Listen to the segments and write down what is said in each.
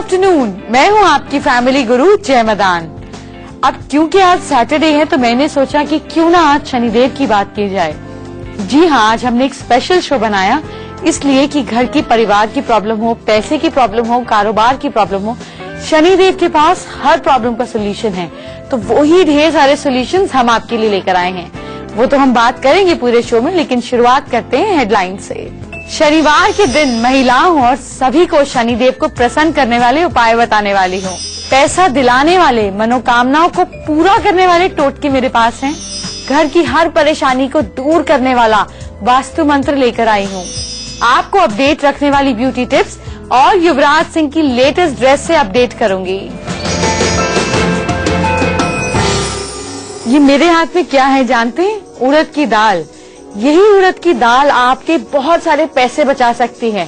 Afternoon, मैं हूं आपकी फैमिली गुरु जय मदान। अब क्योंकि आज सैटरडे है तो मैंने सोचा कि क्यों ना आज शनिदेव की बात की जाए। जी हाँ, आज हमने एक स्पेशल शो बनाया इसलिए कि घर की परिवार की प्रॉब्लम हो, पैसे की प्रॉब्लम हो, कारोबार की प्रॉब्लम हो, शनिदेव के पास हर प्रॉब्लम का सोल्यूशन है। तो वही ढेर सारे सोल्यूशंस हम आपके लिए लेकर आए हैं। वो तो हम बात करेंगे पूरे शो में, लेकिन शुरुआत करते हैं हेडलाइन से। शनिवार के दिन महिलाओं और सभी को शनिदेव को प्रसन्न करने वाले उपाय बताने वाली हूँ। पैसा दिलाने वाले, मनोकामनाओं को पूरा करने वाले टोटके मेरे पास हैं। घर की हर परेशानी को दूर करने वाला वास्तु मंत्र लेकर आई हूँ। आपको अपडेट रखने वाली ब्यूटी टिप्स और युवराज सिंह की लेटेस्ट ड्रेस से अपडेट करूंगी। ये मेरे हाथ में क्या है जानते हैं? उड़द की दाल। यही उड़द की दाल आपके बहुत सारे पैसे बचा सकती है।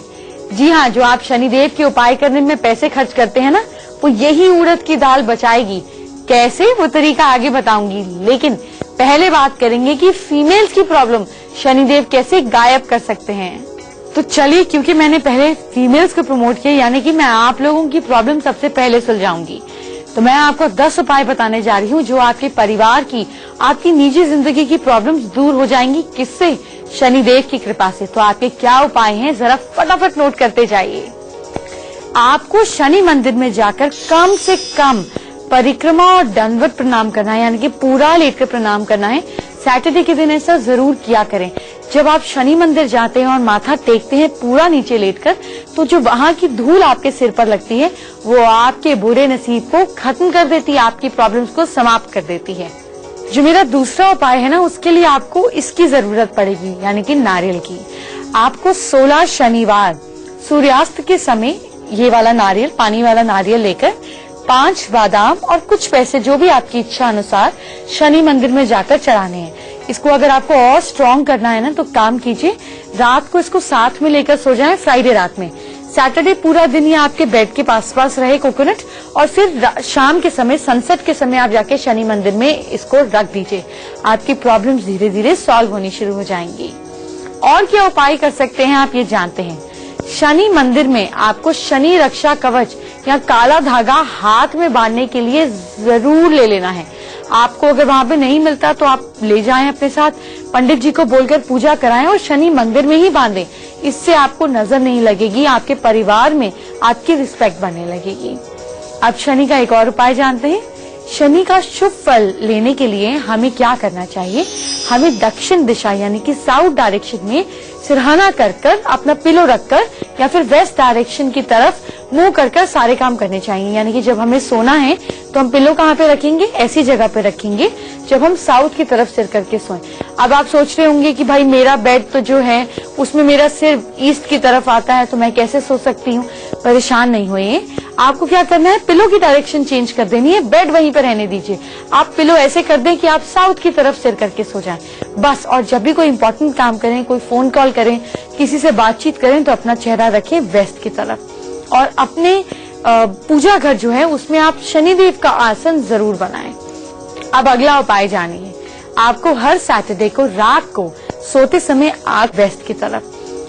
जी हाँ, जो आप शनिदेव के उपाय करने में पैसे खर्च करते हैं ना, वो यही उड़द की दाल बचाएगी। कैसे, वो तरीका आगे बताऊंगी, लेकिन पहले बात करेंगे कि फीमेल्स की प्रॉब्लम शनिदेव कैसे गायब कर सकते हैं। तो चलिए, क्योंकि मैंने पहले फीमेल्स को प्रमोट किया, यानी कि मैं आप लोगों की प्रॉब्लम सबसे पहले सुलझाऊंगी। तो मैं आपको 10 उपाय बताने जा रही हूँ जो आपके परिवार की, आपकी निजी जिंदगी की प्रॉब्लम्स दूर हो जाएंगी। किससे? शनिदेव की कृपा से। तो आपके क्या उपाय हैं, जरा फटाफट नोट करते जाइए। आपको शनि मंदिर में जाकर कम से कम परिक्रमा और दंडवत प्रणाम करना है, यानी कि पूरा लेटकर प्रणाम करना है। सैटरडे के दिन ऐसा जरूर किया करें। जब आप शनि मंदिर जाते हैं और माथा टेकते हैं पूरा नीचे लेटकर, तो जो वहां की धूल आपके सिर पर लगती है वो आपके बुरे नसीब को खत्म कर देती है, आपकी प्रॉब्लम्स को समाप्त कर देती है। जो मेरा दूसरा उपाय है ना, उसके लिए आपको इसकी जरूरत पड़ेगी, यानी कि नारियल की। आपको 16 शनिवार सूर्यास्त के समय ये वाला नारियल, पानी वाला नारियल लेकर 5 बादाम और कुछ पैसे, जो भी आपकी इच्छा अनुसार, शनि मंदिर में जाकर चढ़ाने हैं। इसको अगर आपको और स्ट्रॉन्ग करना है ना, तो काम कीजिए, रात को इसको साथ में लेकर सो जाएं, फ्राइडे रात में। सैटरडे पूरा दिन ये आपके बेड के पास रहे कोकोनट, और फिर शाम के समय, सनसेट के समय आप जाके शनि मंदिर में इसको रख दीजिए। आपकी प्रॉब्लम्स धीरे धीरे सॉल्व होनी शुरू हो जाएंगी। और क्या उपाय कर सकते हैं आप ये जानते हैं? शनि मंदिर में आपको शनि रक्षा कवच या काला धागा हाथ में बांधने के लिए जरूर ले लेना है। आपको अगर वहां पे नहीं मिलता तो आप ले जाएं अपने साथ, पंडित जी को बोलकर पूजा कराएं और शनि मंदिर में ही बांधें। इससे आपको नजर नहीं लगेगी, आपके परिवार में आपकी रिस्पेक्ट बनने लगेगी। अब शनि का एक और उपाय जानते हैं। शनि का शुभ फल लेने के लिए हमें क्या करना चाहिए? हमें दक्षिण दिशा, यानी कि साउथ डायरेक्शन में सिरहाना कर अपना पिलो रखकर, या फिर वेस्ट डायरेक्शन की तरफ मुंह कर सारे काम करने चाहिए। यानी कि जब हमें सोना है तो हम पिलो कहाँ पे रखेंगे? ऐसी जगह पे रखेंगे जब हम साउथ की तरफ सिर करके सोएं। अब आप सोच रहे होंगे कि भाई मेरा बेड तो जो है उसमें मेरा सिर ईस्ट की तरफ आता है, तो मैं कैसे सो सकती हूँ? परेशान नहीं होइए। आपको क्या करना है, पिलो की डायरेक्शन चेंज कर देनी है, बेड वहीं पर रहने दीजिए। आप पिलो ऐसे कर दें कि आप साउथ की तरफ सिर करके सो जाएं, बस। और जब भी कोई इंपॉर्टेंट काम करें, कोई फोन कॉल करें, किसी से बातचीत करें, तो अपना चेहरा रखें वेस्ट की तरफ। और अपने पूजा घर जो है उसमें आप शनिदेव का आसन जरूर बनाएं। अब अगला उपाय जानिए। आपको हर सैटरडे को रात को सोते समय आंख वेस्ट की तरफ,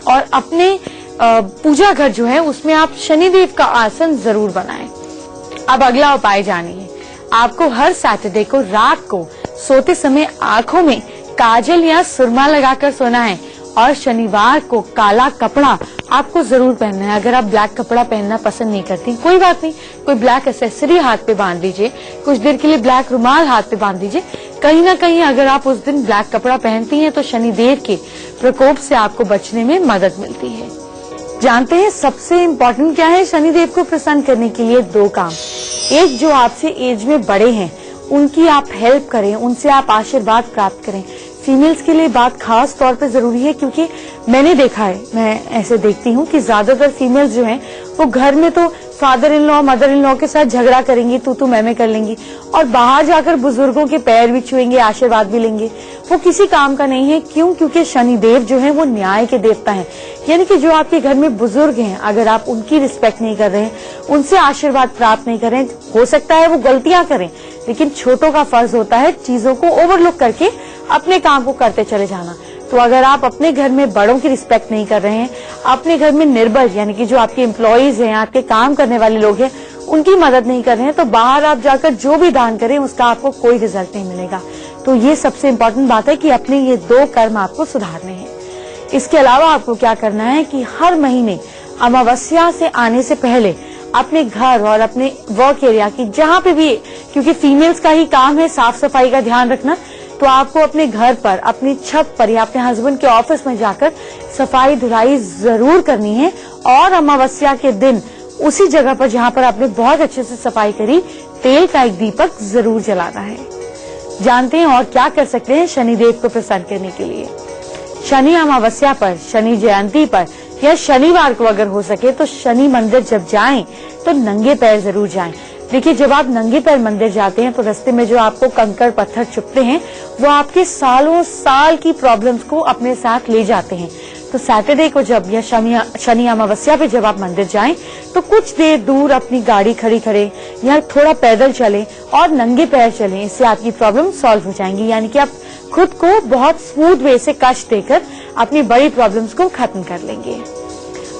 और अपने पूजा घर जो है उसमें आप शनिदेव का आसन जरूर बनाएं। अब अगला उपाय जानिए। आपको हर सैटरडे को रात को सोते समय आंखों में काजल या सुरमा लगाकर सोना है, और शनिवार को काला कपड़ा आपको जरूर पहनना है। अगर आप ब्लैक कपड़ा पहनना पसंद नहीं करती, कोई बात नहीं, कोई ब्लैक एक्सेसरी हाथ पे बांध दीजिए, कुछ देर के लिए ब्लैक रुमाल हाथ पे बांध दीजिए। कहीं ना कहीं अगर आप उस दिन ब्लैक कपड़ा पहनती हैं तो शनिदेव के प्रकोप से आपको बचने में मदद मिलती है। जानते हैं सबसे इम्पोर्टेंट क्या है शनिदेव को प्रसन्न करने के लिए? 2 काम। एक, जो आपसे एज में बड़े हैं उनकी आप हेल्प करें, उनसे आप आशीर्वाद प्राप्त करें। फीमेल्स के लिए बात खास तौर पे जरूरी है, क्योंकि मैंने देखा है, मैं ऐसे देखती हूँ कि ज्यादातर फीमेल्स जो हैं वो घर में तो father in law, mother in law के साथ झगड़ा करेंगी, तू मैं कर लेंगी, और बाहर जाकर बुजुर्गों के पैर भी छुएंगे, आशीर्वाद भी लेंगे। वो किसी काम का नहीं है। क्यों? क्योंकि शनिदेव जो है वो न्याय के देवता है। यानी कि जो आपके घर में बुजुर्ग हैं, अगर आप उनकी रिस्पेक्ट नहीं कर रहे हैं, उनसे आशीर्वाद प्राप्त नहीं कर रहे हैं, हो सकता है वो गलतियां करें, लेकिन छोटों का फर्ज होता है चीजों को ओवरलुक करके अपने काम को करते चले जाना। तो अगर आप अपने घर में बड़ों की रिस्पेक्ट नहीं कर रहे हैं, अपने घर में निर्बल यानी कि जो आपके एम्प्लॉइज हैं, आपके काम करने वाले लोग हैं, उनकी मदद नहीं कर रहे हैं, तो बाहर आप जाकर जो भी दान करें उसका आपको कोई रिजल्ट नहीं मिलेगा। तो ये सबसे इम्पोर्टेंट बात है कि अपने ये 2 कर्म आपको सुधारने हैं। इसके अलावा आपको क्या करना है कि हर महीने अमावस्या से आने से पहले अपने घर और अपने वर्क एरिया की जहाँ पे भी, क्योंकि फीमेल्स का ही काम है साफ सफाई का ध्यान रखना, तो आपको अपने घर पर, अपनी छत पर या अपने हस्बैंड के ऑफिस में जाकर सफाई धुलाई जरूर करनी है। और अमावस्या के दिन उसी जगह पर जहाँ पर आपने बहुत अच्छे से सफाई करी, तेल का एक दीपक जरूर जलाना है। जानते हैं और क्या कर सकते हैं शनिदेव को प्रसन्न करने के लिए? शनि अमावस्या पर, शनि जयंती पर या शनिवार को अगर हो सके तो शनि मंदिर जब जाएं तो नंगे पैर जरूर जाएं। देखिए, जब आप नंगे पैर मंदिर जाते हैं तो रास्ते में जो आपको कंकड़ पत्थर चुभते हैं वो आपके सालों साल की प्रॉब्लम्स को अपने साथ ले जाते हैं। तो सैटरडे को जब या शनि अमावस्या पे जब आप मंदिर जाएं तो कुछ देर दूर अपनी गाड़ी खड़ी करें या थोड़ा पैदल चलें और नंगे पैर चलें। इससे आपकी प्रॉब्लम सॉल्व हो जाएंगी, यानी कि आप खुद को बहुत स्मूथ वे से कष्ट देकर अपनी बड़ी प्रॉब्लम्स को खत्म कर लेंगे।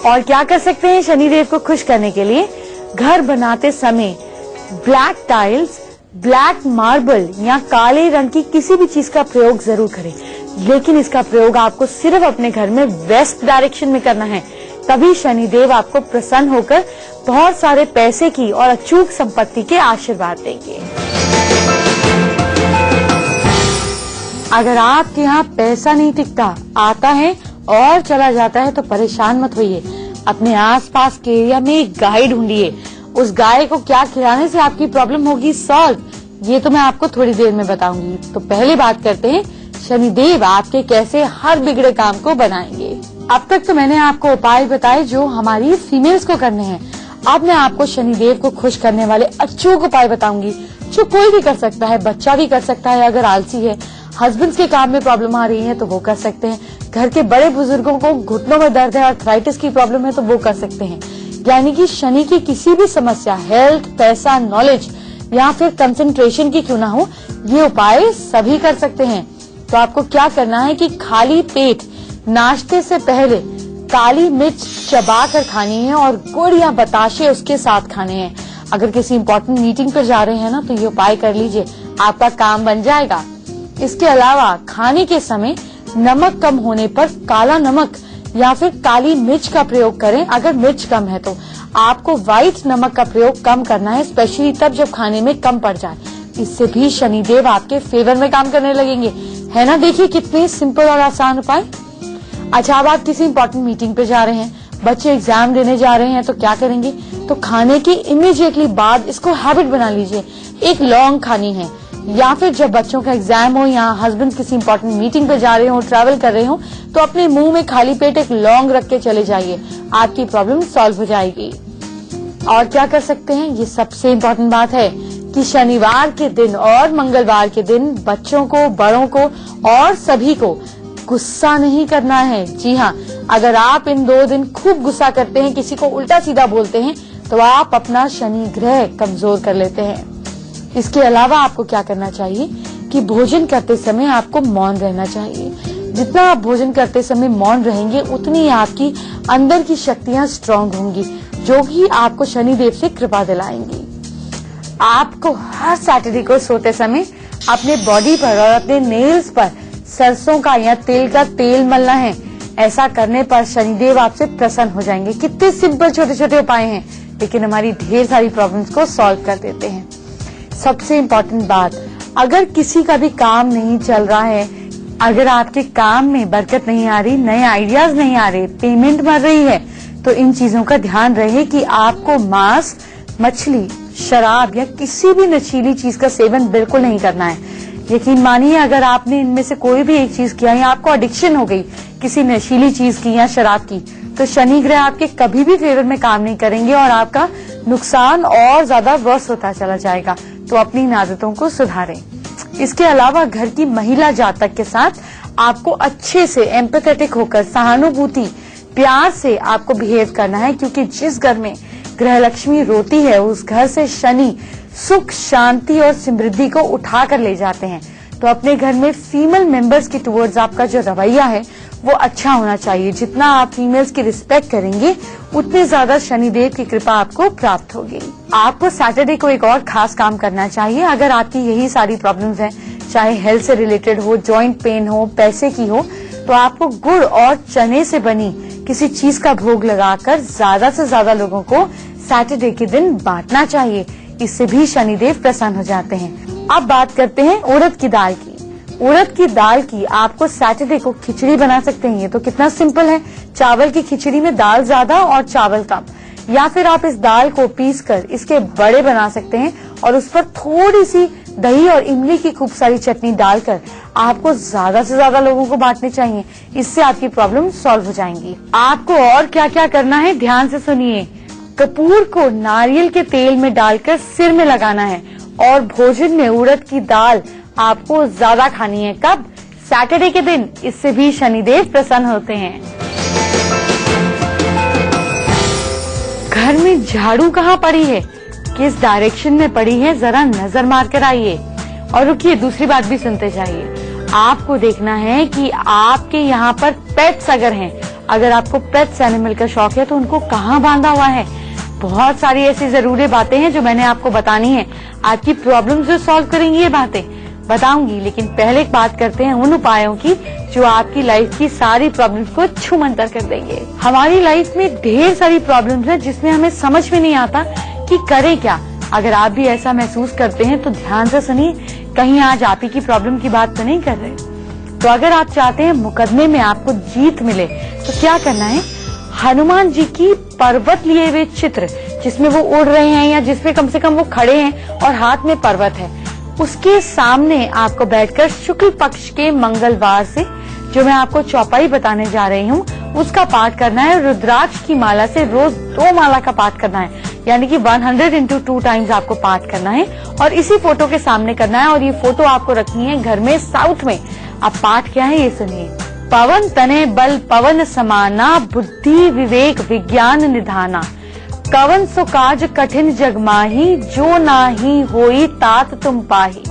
और क्या कर सकते हैं शनिदेव को खुश करने के लिए? घर बनाते समय ब्लैक टाइल्स, ब्लैक मार्बल या काले रंग की किसी भी चीज का प्रयोग जरूर करें, लेकिन इसका प्रयोग आपको सिर्फ अपने घर में वेस्ट डायरेक्शन में करना है। तभी शनिदेव आपको प्रसन्न होकर बहुत सारे पैसे की और अचूक संपत्ति के आशीर्वाद देंगे। अगर आपके यहाँ पैसा नहीं टिकता, आता है और चला जाता है, तो परेशान मत होइए। अपने आसपास के एरिया में एक गाय ढूंढिए। उस गाय को क्या खिलाने से आपकी प्रॉब्लम होगी सॉल्व, ये तो मैं आपको थोड़ी देर में बताऊंगी। तो पहले बात करते हैं शनिदेव आपके कैसे हर बिगड़े काम को बनाएंगे। अब तक तो मैंने आपको उपाय बताए जो हमारी फीमेल्स को करने हैं। अब मैं आपको शनिदेव को खुश करने वाले अचूक उपाय बताऊंगी जो कोई भी कर सकता है। बच्चा भी कर सकता है अगर आलसी है, हस्बैंड के काम में प्रॉब्लम आ रही है तो वो कर सकते हैं, घर के बड़े बुजुर्गों को घुटनों में दर्द है, आर्थराइटिस की प्रॉब्लम है तो वो कर सकते हैं। यानी कि शनि की किसी भी समस्या, हेल्थ, पैसा, नॉलेज या फिर कंसंट्रेशन की क्यों ना हो, ये उपाय सभी कर सकते हैं। तो आपको क्या करना है कि खाली पेट नाश्ते से पहले काली मिर्च चबा कर खानी है और गुड़ या बताशे उसके साथ खाने हैं। अगर किसी इंपॉर्टेंट मीटिंग पर जा रहे हैं ना तो ये उपाय कर लीजिए, आपका काम बन जाएगा। इसके अलावा खाने के समय नमक कम होने पर काला नमक या फिर काली मिर्च का प्रयोग करें। अगर मिर्च कम है तो आपको व्हाइट नमक का प्रयोग कम करना है, स्पेशली तब जब खाने में कम पड़ जाए। इससे भी शनिदेव आपके फेवर में काम करने लगेंगे, है ना? देखिए कितने सिंपल और आसान उपाय। अच्छा, अब आप किसी इंपॉर्टेंट मीटिंग पे जा रहे हैं, बच्चे एग्जाम देने जा रहे हैं, तो क्या करेंगे? तो खाने के इमीडिएटली बाद इसको हैबिट बना लीजिए, एक लौंग खानी है। या फिर जब बच्चों का एग्जाम हो या हस्बैंड किसी इंपॉर्टेंट मीटिंग पे जा रहे हो, ट्रैवल कर रहे हो, तो अपने मुंह में खाली पेट एक लौंग रख के चले जाइए, आपकी प्रॉब्लम सॉल्व हो जाएगी। और क्या कर सकते हैं, ये सबसे इम्पोर्टेंट बात है कि शनिवार के दिन और मंगलवार के दिन बच्चों को, बड़ों को और सभी को गुस्सा नहीं करना है। जी हाँ, अगर आप इन 2 दिन खूब गुस्सा करते हैं, किसी को उल्टा सीधा बोलते हैं, तो आप अपना शनि ग्रह कमजोर कर लेते हैं। इसके अलावा आपको क्या करना चाहिए कि भोजन करते समय आपको मौन रहना चाहिए। जितना आप भोजन करते समय मौन रहेंगे उतनी आपकी अंदर की शक्तियां स्ट्रांग होंगी, जो कि आपको शनिदेव से कृपा दिलाएंगी। आपको हर सैटरडे को सोते समय अपने बॉडी पर और अपने नेल्स पर सरसों का या तेल का तेल मलना है। ऐसा करने पर शनिदेव आपसे प्रसन्न हो जाएंगे। कितने सिंपल छोटे छोटे उपाय हैं, लेकिन हमारी ढेर सारी प्रॉब्लम्स को सॉल्व कर देते हैं। सबसे इम्पोर्टेंट बात, अगर किसी का भी काम नहीं चल रहा है, अगर आपके काम में बरकत नहीं आ रही, नए आइडियाज नहीं आ रहे, पेमेंट मर रही है, तो इन चीजों का ध्यान रहे कि आपको मांस, मछली, शराब या किसी भी नशीली चीज का सेवन बिल्कुल नहीं करना है। यकीन मानिए, अगर आपने इनमें से कोई भी एक चीज किया या आपको एडिक्शन हो गई किसी नशीली चीज की या शराब की, तो शनि ग्रह आपके कभी भी फेवर में काम नहीं करेंगे और आपका नुकसान और ज्यादा वर्स होता चला जाएगा। तो अपनी इन आदतों को सुधारें। इसके अलावा घर की महिला जातक के साथ आपको अच्छे से एम्पैथेटिक होकर, सहानुभूति, प्यार से आपको बिहेव करना है, क्योंकि जिस घर में ग्रह लक्ष्मी रोती है उस घर से शनि सुख, शांति और समृद्धि को उठा कर ले जाते हैं। तो अपने घर में फीमेल मेंबर्स की टुवर्ड्स आपका जो रवैया है वो अच्छा होना चाहिए। जितना आप फीमेल्स की रिस्पेक्ट करेंगे उतने ज्यादा शनिदेव की कृपा आपको प्राप्त होगी। आपको सैटरडे को एक और खास काम करना चाहिए। अगर आपकी यही सारी प्रॉब्लम्स हैं, चाहे हेल्थ से रिलेटेड हो, जॉइंट पेन हो, पैसे की हो, तो आपको गुड़ और चने से बनी किसी चीज का भोग लगाकर ज्यादा से ज्यादा लोगों को सैटरडे के दिन बांटना चाहिए। इससे भी शनिदेव प्रसन्न हो जाते हैं। अब बात करते हैं उड़द की दाल की। उड़द की दाल की आपको सैटरडे को खिचड़ी बना सकते हैं। ये तो कितना सिंपल है। चावल की खिचड़ी में दाल ज्यादा और चावल कम, या फिर आप इस दाल को पीसकर इसके बड़े बना सकते हैं और उस पर थोड़ी सी दही और इमली की खूब सारी चटनी डालकर आपको ज्यादा से ज्यादा लोगों को बांटने चाहिए। इससे आपकी प्रॉब्लम सॉल्व हो जाएंगी। आपको और क्या क्या करना है ध्यान से सुनिए। कपूर को नारियल के तेल में डालकर सिर में लगाना है और भोजन में उड़द की दाल आपको ज्यादा खानी है। कब? सैटरडे के दिन। इससे भी शनिदेव प्रसन्न होते हैं। घर में झाड़ू कहाँ पड़ी है, किस डायरेक्शन में पड़ी है, जरा नजर मार कर आइए। और रुकिए, दूसरी बात भी सुनते जाइए। आपको देखना है कि आपके यहाँ पर पेट्स अगर हैं, अगर आपको पेट्स एनिमल का शौक है तो उनको कहाँ बांधा हुआ है। बहुत सारी ऐसी जरूरी बातें हैं जो मैंने आपको बतानी है। आपकी प्रॉब्लम जो सॉल्व करेंगी ये बातें बताऊंगी, लेकिन पहले बात करते हैं उन उपायों की जो आपकी लाइफ की सारी प्रॉब्लम्स को छूमंतर कर देंगे। हमारी लाइफ में ढेर सारी प्रॉब्लम्स हैं जिसमें हमें समझ में नहीं आता कि करें क्या। अगर आप भी ऐसा महसूस करते हैं तो ध्यान से सुनिए, कहीं आज आप ही की प्रॉब्लम की बात तो नहीं कर रहे। तो अगर आप चाहते हैं मुकदमे में आपको जीत मिले तो क्या करना है, हनुमान जी की पर्वत लिए हुए चित्र जिसमें वो उड़ रहे हैं या जिसमें कम से कम वो खड़े हैं और हाथ में पर्वत है, उसके सामने आपको बैठकर शुक्ल पक्ष के मंगलवार से जो मैं आपको चौपाई बताने जा रही हूँ उसका पाठ करना है। रुद्राक्ष की माला से रोज 2 माला का पाठ करना है, यानी कि 100 into 2 टाइम्स आपको पाठ करना है और इसी फोटो के सामने करना है। और ये फोटो आपको रखनी है घर में साउथ में। अब पाठ क्या है ये सुनिए। पवन तने बल पवन समाना, बुद्धि विवेक विज्ञान निधाना, कवन सो काज कठिन जग माही, जो नाही होई तात तुम पाही।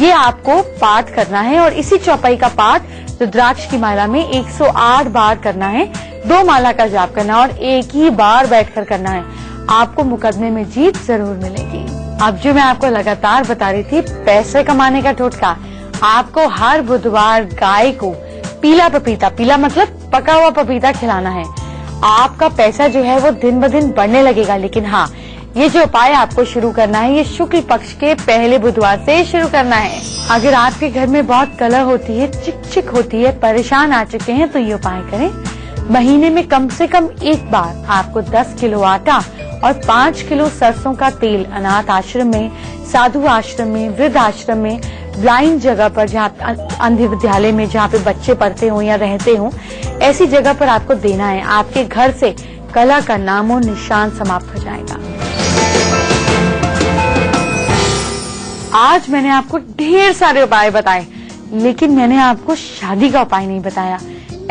ये आपको पाठ करना है और इसी चौपाई का पाठ रुद्राक्ष की माला में 108 बार करना है। 2 माला का जाप करना है और एक ही बार बैठकर करना है। आपको मुकदमे में जीत जरूर मिलेगी। अब जो मैं आपको लगातार बता रही थी पैसे कमाने का टोटका, आपको हर बुधवार गाय को पीला पपीता, पीला मतलब पका हुआ पपीता खिलाना है। आपका पैसा जो है वो दिन ब दिन बढ़ने लगेगा। लेकिन हाँ, ये जो उपाय आपको शुरू करना है ये शुक्ल पक्ष के पहले बुधवार से शुरू करना है। अगर आपके घर में बहुत कलह होती है, चिक होती है, परेशान आ चुके हैं तो ये उपाय करें। महीने में कम से कम एक बार आपको 10 किलो आटा और 5 किलो सरसों का तेल अनाथ आश्रम में, साधु आश्रम में, वृद्ध आश्रम में, ब्लाइंड जगह पर, जहाँ अंध विद्यालय में जहाँ पे बच्चे पढ़ते हो या रहते हो, ऐसी जगह पर आपको देना है। आपके घर से कलह का नामो निशान समाप्त हो जाएगा। आज मैंने आपको ढेर सारे उपाय बताए, लेकिन मैंने आपको शादी का उपाय नहीं बताया।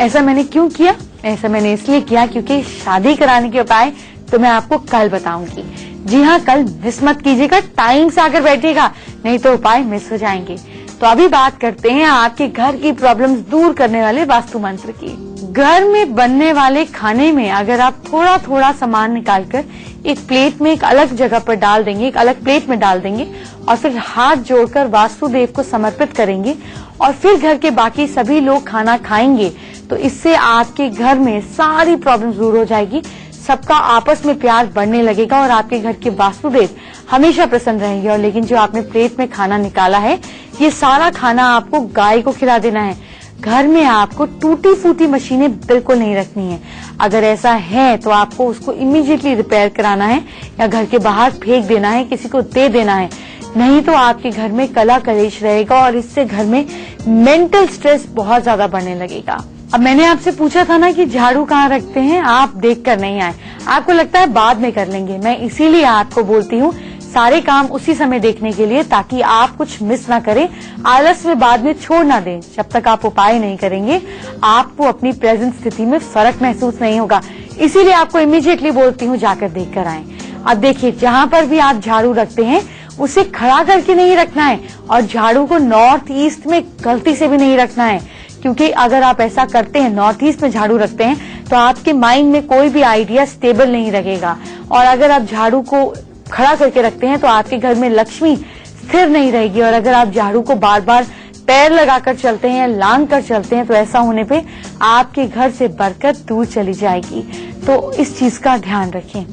ऐसा मैंने क्यों किया? ऐसा मैंने इसलिए किया क्योंकि शादी कराने के उपाय तो मैं आपको कल बताऊंगी। जी हाँ, कल मिस मत कीजिएगा, टाइम से आकर बैठिएगा, नहीं तो उपाय मिस हो जाएंगे। तो अभी बात करते हैं आपके घर की प्रॉब्लम्स दूर करने वाले वास्तु मंत्र की। घर में बनने वाले खाने में अगर आप थोड़ा थोड़ा सामान निकालकर एक प्लेट में एक अलग जगह पर डाल देंगे, एक अलग प्लेट में डाल देंगे और फिर हाथ जोड़कर वास्तुदेव को समर्पित करेंगे और फिर घर के बाकी सभी लोग खाना खाएंगे, तो इससे आपके घर में सारी प्रॉब्लम दूर हो जाएगी। सबका आपस में प्यार बढ़ने लगेगा और आपके घर के वास्तुदेव हमेशा प्रसन्न रहेंगे। और लेकिन जो आपने प्लेट में खाना निकाला है, ये सारा खाना आपको गाय को खिला देना है। घर में आपको टूटी फूटी मशीनें बिल्कुल नहीं रखनी है। अगर ऐसा है तो आपको उसको इमीडिएटली रिपेयर कराना है या घर के बाहर फेंक देना है, किसी को दे देना है। नहीं तो आपके घर में कला कलेश रहेगा और इससे घर में मेंटल स्ट्रेस बहुत ज्यादा बढ़ने लगेगा। अब मैंने आपसे पूछा था ना कि झाड़ू कहाँ रखते हैं, आप देख कर नहीं आए, आपको लगता है बाद में कर लेंगे। मैं इसीलिए आपको बोलती हूँ सारे काम उसी समय देखने के लिए, ताकि आप कुछ मिस ना करें, आलस में बाद में छोड़ ना दें। जब तक आप उपाय नहीं करेंगे आपको अपनी प्रेजेंट स्थिति में फर्क महसूस नहीं होगा। इसीलिए आपको इमीडिएटली बोलती हूँ जाकर देख कर आएं। अब देखिए, जहाँ पर भी आप झाड़ू रखते हैं उसे खड़ा करके नहीं रखना है और झाड़ू को नॉर्थ ईस्ट में गलती से भी नहीं रखना है, क्योंकि अगर आप ऐसा करते हैं, नॉर्थ ईस्ट में झाड़ू रखते हैं, तो आपके माइंड में कोई भी आइडिया स्टेबल नहीं रहेगा। और अगर आप झाड़ू को खड़ा करके रखते हैं तो आपके घर में लक्ष्मी स्थिर नहीं रहेगी। और अगर आप झाड़ू को बार बार पैर लगाकर चलते हैं, लांग कर चलते हैं, तो ऐसा होने पे आपके घर से बरकत दूर चली जाएगी। तो इस चीज का ध्यान रखें।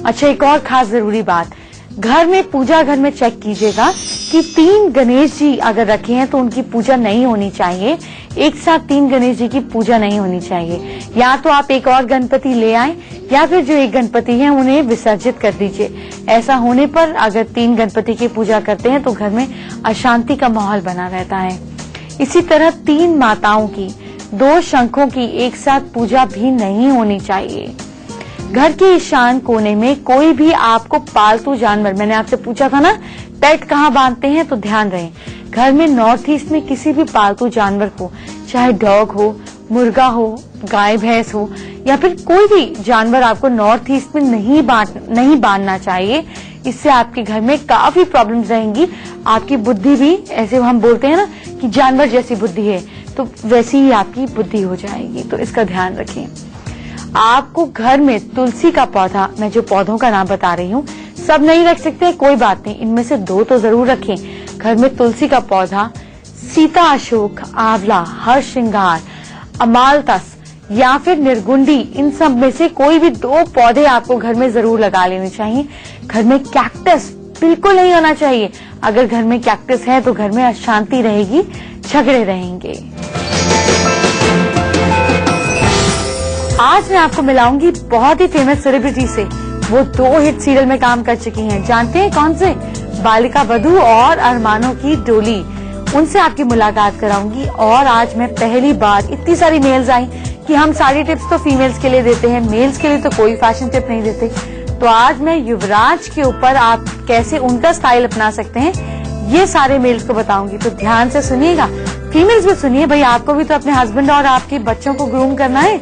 अच्छा, एक और खास जरूरी बात, घर में पूजा घर में चेक कीजिएगा कि 3 गणेश जी अगर रखे हैं तो उनकी पूजा नहीं होनी चाहिए। एक साथ 3 गणेश जी की पूजा नहीं होनी चाहिए। या तो आप एक और गणपति ले आए या फिर जो एक गणपति है उन्हें विसर्जित कर दीजिए। ऐसा होने पर अगर 3 गणपति की पूजा करते हैं तो घर में अशांति का माहौल बना रहता है। इसी तरह 3 माताओं की, 2 शंखों की एक साथ पूजा भी नहीं होनी चाहिए। घर के ईशान कोने में कोई भी आपको पालतू जानवर, मैंने आपसे पूछा था ना पेट कहाँ बांधते हैं, तो ध्यान रहे घर में नॉर्थ ईस्ट में किसी भी पालतू जानवर को, चाहे डॉग हो, मुर्गा हो, गाय भैंस हो या फिर कोई भी जानवर आपको नॉर्थ ईस्ट में नहीं बांधना चाहिए। इससे आपके घर में काफी प्रॉब्लम्स रहेंगी। आपकी बुद्धि भी, ऐसे हम बोलते हैं ना कि जानवर जैसी बुद्धि है, तो वैसी ही आपकी बुद्धि हो जाएगी। तो इसका ध्यान रखें। आपको घर में तुलसी का पौधा, मैं जो पौधों का नाम बता रही हूँ सब नहीं रख सकते, कोई बात नहीं, इनमें से 2 तो जरूर रखें। घर में तुलसी का पौधा, सीता अशोक, आंवला, हर्ष श्रृंगार, अमालतस या फिर निर्गुंडी, इन सब में से कोई भी 2 पौधे आपको घर में जरूर लगा लेने चाहिए। घर में कैक्टस बिल्कुल नहीं होना चाहिए। अगर घर में कैक्टस है तो घर में अशांति रहेगी, झगड़े रहेंगे। आज मैं आपको मिलाऊंगी बहुत ही फेमस सेलिब्रिटी से। वो 2 हिट सीरियल में काम कर चुकी हैं। जानते हैं कौन से? बालिका वधू और अरमानों की डोली। उनसे आपकी मुलाकात कराऊंगी। और आज मैं पहली बार, इतनी सारी मेल्स आई कि हम सारी टिप्स तो फीमेल्स के लिए देते हैं, मेल्स के लिए तो कोई फैशन टिप नहीं देते। तो आज मैं युवराज के ऊपर आप कैसे उनका स्टाइल अपना सकते हैं, ये सारे मेल्स को बताऊंगी। तो ध्यान से सुनिएगा, फीमेल्स भी सुनिए भाई, आपको भी तो अपने हस्बैंड और आपके बच्चों को ग्रूम करना है।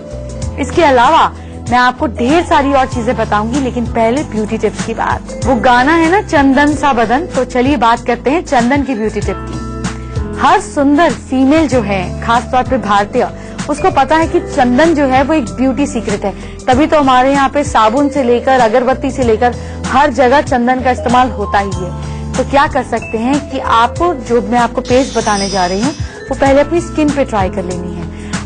इसके अलावा मैं आपको ढेर सारी और चीजें बताऊंगी, लेकिन पहले ब्यूटी टिप्स की बात। वो गाना है ना चंदन सा बदन, तो चलिए बात करते हैं चंदन की ब्यूटी टिप की। हर सुंदर फीमेल जो है, खास तौर पे भारतीय, उसको पता है कि चंदन जो है वो एक ब्यूटी सीक्रेट है। तभी तो हमारे यहाँ पे साबुन से लेकर अगरबत्ती से लेकर हर जगह चंदन का इस्तेमाल होता ही है। तो क्या कर सकते हैं कि आपको, जो मैं आपको पेस्ट बताने जा रही हूँ, वो पहले अपनी स्किन पे ट्राई कर लेनी है।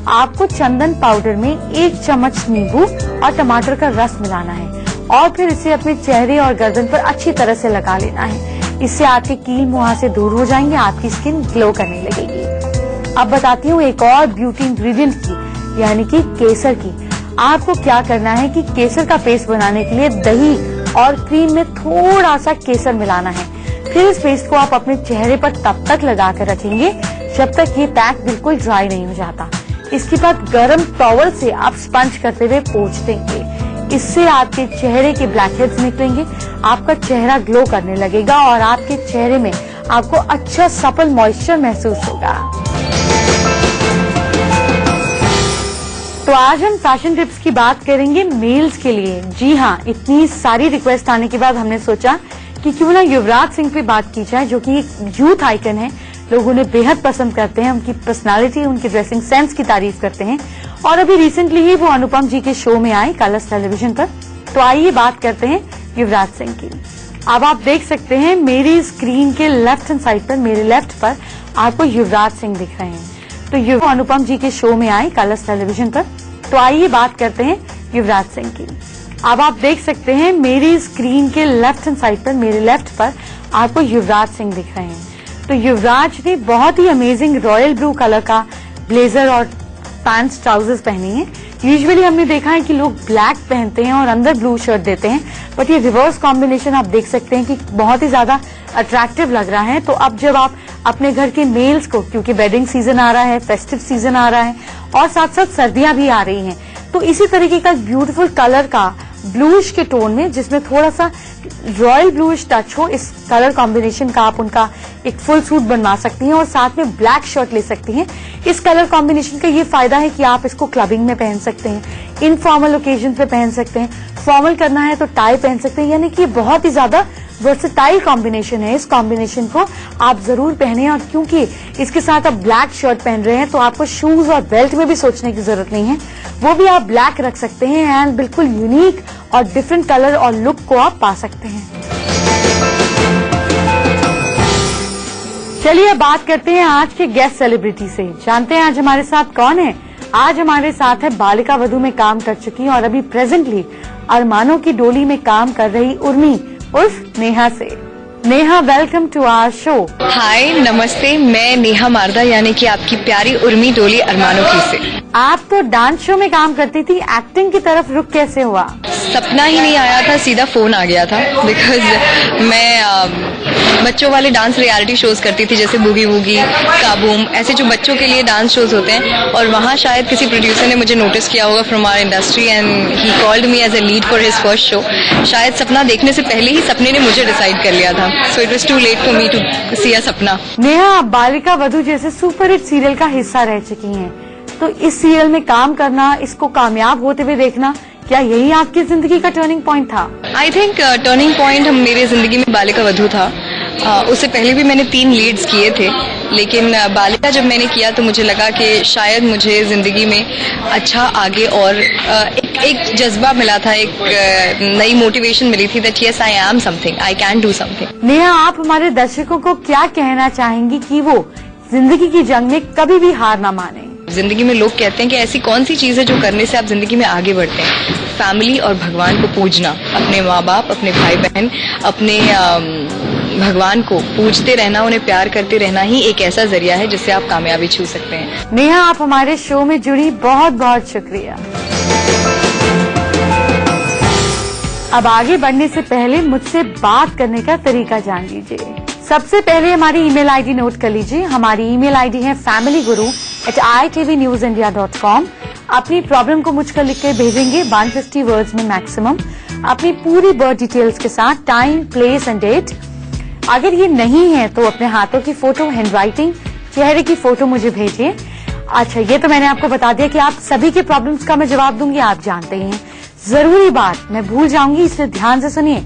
आपको चंदन पाउडर में 1 चम्मच नींबू और टमाटर का रस मिलाना है और फिर इसे अपने चेहरे और गर्दन पर अच्छी तरह से लगा लेना है। इससे आपके कील मुहासे दूर हो जाएंगे, आपकी स्किन ग्लो करने लगेगी। अब बताती हूँ एक और ब्यूटी इंग्रेडिएंट की, यानी कि केसर की। आपको क्या करना है कि केसर का पेस्ट बनाने के लिए दही और क्रीम में थोड़ा सा केसर मिलाना है। फिर इस पेस्ट को आप अपने चेहरे पर तब तक लगा कर रखेंगे जब तक ये पैक बिल्कुल ड्राई नहीं हो जाता। इसके बाद गर्म टॉवल से आप स्पंज करते हुए पोंछ देंगे। इससे आपके चेहरे के ब्लैक हेड्स निकलेंगे, आपका चेहरा ग्लो करने लगेगा और आपके चेहरे में आपको अच्छा सपल मॉइस्चर महसूस होगा। तो आज हम फैशन टिप्स की बात करेंगे मेल्स के लिए। जी हाँ, इतनी सारी रिक्वेस्ट आने के बाद हमने सोचा कि क्यों ना युवराज सिंह पे बात की जाए, जो कि एक यूथ आइकन है। लोग उन्हें बेहद पसंद करते हैं, उनकी पर्सनालिटी, उनकी ड्रेसिंग सेंस की तारीफ करते हैं। और अभी रिसेंटली ही वो अनुपम जी के शो में आए कलर्स टेलीविजन पर। तो आइए बात करते हैं युवराज सिंह की। अब आप देख सकते हैं मेरी स्क्रीन के लेफ्ट हैंड साइड पर, मेरे लेफ्ट पर आपको युवराज सिंह दिख रहे हैं। तो अनुपम जी के शो में आए कलर्स टेलीविजन पर। तो आइए बात करते हैं युवराज सिंह की। अब आप देख सकते हैं मेरी स्क्रीन के लेफ्ट हैंड साइड पर, मेरे लेफ्ट पर आपको युवराज सिंह दिख रहे हैं। तो युवराज ने बहुत ही अमेजिंग रॉयल ब्लू कलर का ब्लेजर और पैंट्स ट्राउजर्स पहने हैं। यूजुअली हमने देखा है कि लोग ब्लैक पहनते हैं और अंदर ब्लू शर्ट देते हैं, बट ये रिवर्स कॉम्बिनेशन आप देख सकते हैं कि बहुत ही ज्यादा अट्रैक्टिव लग रहा है। तो अब जब आप अपने घर के मेल्स को, क्योंकि वेडिंग सीजन आ रहा है, फेस्टिव सीजन आ रहा है और साथ साथ सर्दियां भी आ रही हैं, तो इसी तरीके का ब्यूटीफुल कलर का ब्लूइश के टोन में, जिसमें थोड़ा सा रॉयल ब्लूइश टच हो, इस कलर कॉम्बिनेशन का आप उनका एक फुल सूट बनवा सकती हैं और साथ में ब्लैक शर्ट ले सकती हैं। इस कलर कॉम्बिनेशन का ये फायदा है कि आप इसको क्लबिंग में पहन सकते हैं, इनफॉर्मल ओकेजन पे पहन सकते हैं, फॉर्मल करना है तो टाई पहन सकते हैं, यानी कि बहुत ही ज्यादा वर्सेटाइल कॉम्बिनेशन है। इस कॉम्बिनेशन को आप जरूर पहने, और क्योंकि इसके साथ आप ब्लैक शर्ट पहन रहे हैं तो आपको शूज और बेल्ट में भी सोचने की जरूरत नहीं है, वो भी आप ब्लैक रख सकते हैं एंड बिल्कुल यूनिक और डिफरेंट कलर और लुक को आप पा सकते हैं। चलिए अब बात करते हैं आज के गेस्ट सेलिब्रिटी से। जानते हैं आज हमारे साथ कौन है? आज हमारे साथ है बालिका वधू में काम कर चुकी और अभी प्रेजेंटली अरमानों की डोली में काम कर रही उर्मी उर्फ नेहा से। Neha, welcome to our show. Hi, नमस्ते। मैं नेहा मारदा, यानी कि आपकी प्यारी उर्मी डोली अरमानों की से। आप तो डांस शो में काम करती थी, एक्टिंग की तरफ रुख कैसे हुआ? सपना ही नहीं आया था, सीधा फोन आ गया था। बिकॉज मैं बच्चों वाले डांस रियलिटी शोज करती थी, जैसे बूगी वूगी, काबूम, ऐसे जो बच्चों के लिए डांस शोज होते हैं। और वहाँ शायद किसी प्रोड्यूसर ने मुझे नोटिस किया होगा from our industry and he called me as a lead for his first show. शायद सपना देखने से पहले ही सपने ने मुझे डिसाइड कर लिया था। So it was too late for me to see a sapna. Neha, Balika Vadhu जैसे सुपरहिट सीरियल का हिस्सा रह चुकी हैं, तो इस सीरियल में काम करना, इसको कामयाब होते हुए देखना, क्या यही आपकी जिंदगी का टर्निंग पॉइंट था? आई थिंक टर्निंग पॉइंट मेरे जिंदगी में बालिका वधू था। उससे पहले भी मैंने 3 लीड्स किए थे, लेकिन बालिका जब मैंने किया तो मुझे लगा कि शायद मुझे जिंदगी में अच्छा आगे और एक जज्बा मिला था, एक नई मोटिवेशन मिली थी that yes I am something, I can do something. Neha, आप हमारे दर्शकों को क्या कहना चाहेंगी कि वो जिंदगी की जंग में कभी भी हार ना माने? जिंदगी में लोग कहते हैं कि ऐसी कौन सी चीज है जो करने से आप जिंदगी में आगे बढ़ते हैं? फैमिली और भगवान को पूजना, अपने माँ बाप, अपने भाई बहन, अपने भगवान को पूजते रहना, उन्हें प्यार करते रहना ही एक ऐसा जरिया है जिससे आप कामयाबी छू सकते हैं। नेहा, आप हमारे शो में जुड़ी, बहुत बहुत शुक्रिया। अब आगे बढ़ने से पहले मुझसे बात करने का तरीका जान लीजिए। सबसे पहले हमारी ईमेल आईडी नोट कर लीजिए। हमारी ईमेल आईडी है familyguru@itvnews.india.com। अपनी प्रॉब्लम को मुझ पर लिख कर भेजेंगे 150 वर्ड्स में मैक्सिमम, अपनी पूरी बर्थ डिटेल्स के साथ, टाइम, प्लेस एंड डेट। अगर ये नहीं है तो अपने हाथों की फोटो, हैंडराइटिंग, चेहरे की फोटो मुझे भेजिए। अच्छा, ये तो मैंने आपको बता दिया कि आप सभी के प्रॉब्लम्स का मैं जवाब दूंगी, आप जानते ही हैं। जरूरी बात मैं भूल जाऊंगी, इसलिए ध्यान से सुनिए।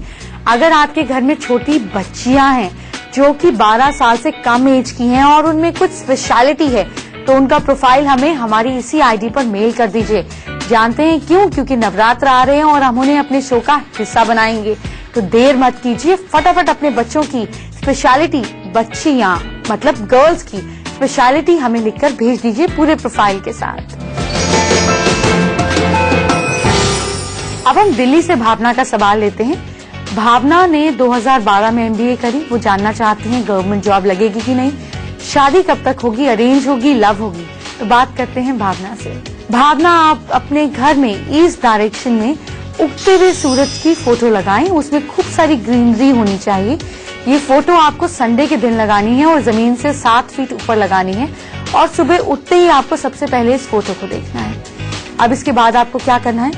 अगर आपके घर में छोटी बच्चियां हैं जो कि 12 साल से कम एज की हैं और उनमें कुछ स्पेशलिटी है, तो उनका प्रोफाइल हमें हमारी इसी आईडी पर मेल कर दीजिए। जानते हैं क्यों? क्योंकि नवरात्र आ रहे हैं और हम उन्हें अपने शो का हिस्सा बनाएंगे, तो देर मत कीजिए, फटाफट अपने बच्चों की स्पेशलिटी, बच्चियां मतलब गर्ल्स की स्पेशलिटी हमें लिखकर भेज दीजिए पूरे प्रोफाइल के साथ। अब हम दिल्ली से भावना का सवाल लेते हैं। भावना ने 2012 में MBA करी। वो जानना चाहती हैं गवर्नमेंट जॉब लगेगी कि नहीं, शादी कब तक होगी, अरेंज होगी, लव होगी। तो बात करते हैं भावना से। भावना, आप अपने घर में ईस्ट डायरेक्शन में उगते हुए सूरज की फोटो लगाएं, उसमें खूब सारी ग्रीनरी होनी चाहिए। ये फोटो आपको संडे के दिन लगानी है और जमीन से 7 फीट ऊपर लगानी है, और सुबह उठते ही आपको सबसे पहले इस फोटो को देखना है। अब इसके बाद आपको क्या करना है?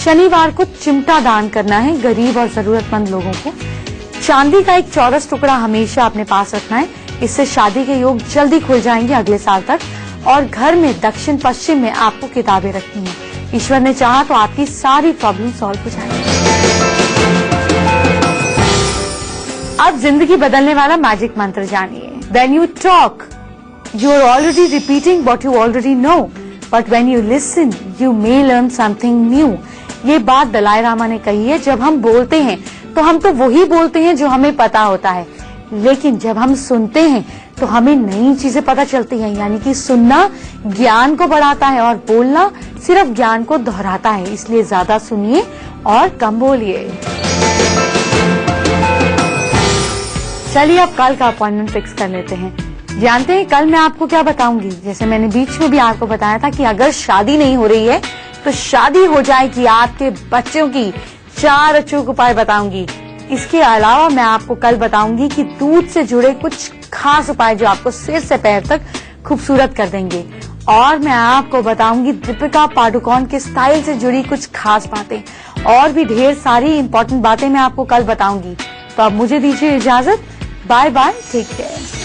शनिवार को चिमटा दान करना है गरीब और जरूरतमंद लोगों को। चांदी का एक चौरस टुकड़ा हमेशा अपने पास रखना है, इससे शादी के योग जल्दी खुल जाएंगे अगले साल तक। और घर में दक्षिण पश्चिम में आपको किताबें रखनी है। ईश्वर ने चाहा तो आपकी सारी प्रॉब्लम सॉल्व हो जाएंगी। अब जिंदगी बदलने वाला मैजिक मंत्र जानिए। When you talk, you are already repeating what you already know, but when you listen, you may learn something new. ये बात दलाई लामा ने कही है। जब हम बोलते हैं तो हम तो वही बोलते हैं जो हमें पता होता है, लेकिन जब हम सुनते हैं तो हमें नई चीजें पता चलती हैं। यानी कि सुनना ज्ञान को बढ़ाता है और बोलना सिर्फ ज्ञान को दोहराता है। इसलिए ज्यादा सुनिए और कम बोलिए। चलिए अब कल का अपॉइंटमेंट फिक्स कर लेते हैं। जानते हैं कल मैं आपको क्या बताऊंगी? जैसे मैंने बीच में भी आपको बताया था कि अगर शादी नहीं हो रही है तो शादी हो जाएगी आपके बच्चों की। 4 अचूक उपाय बताऊंगी। इसके अलावा मैं आपको कल बताऊंगी कि दूध से जुड़े कुछ खास उपाय जो आपको सिर से पैर तक खूबसूरत कर देंगे। और मैं आपको बताऊंगी दीपिका पादुकोण के स्टाइल से जुड़ी कुछ खास बातें, और भी ढेर सारी इंपॉर्टेंट बातें मैं आपको कल बताऊंगी। तो अब मुझे दीजिए इजाजत। Bye bye, take care.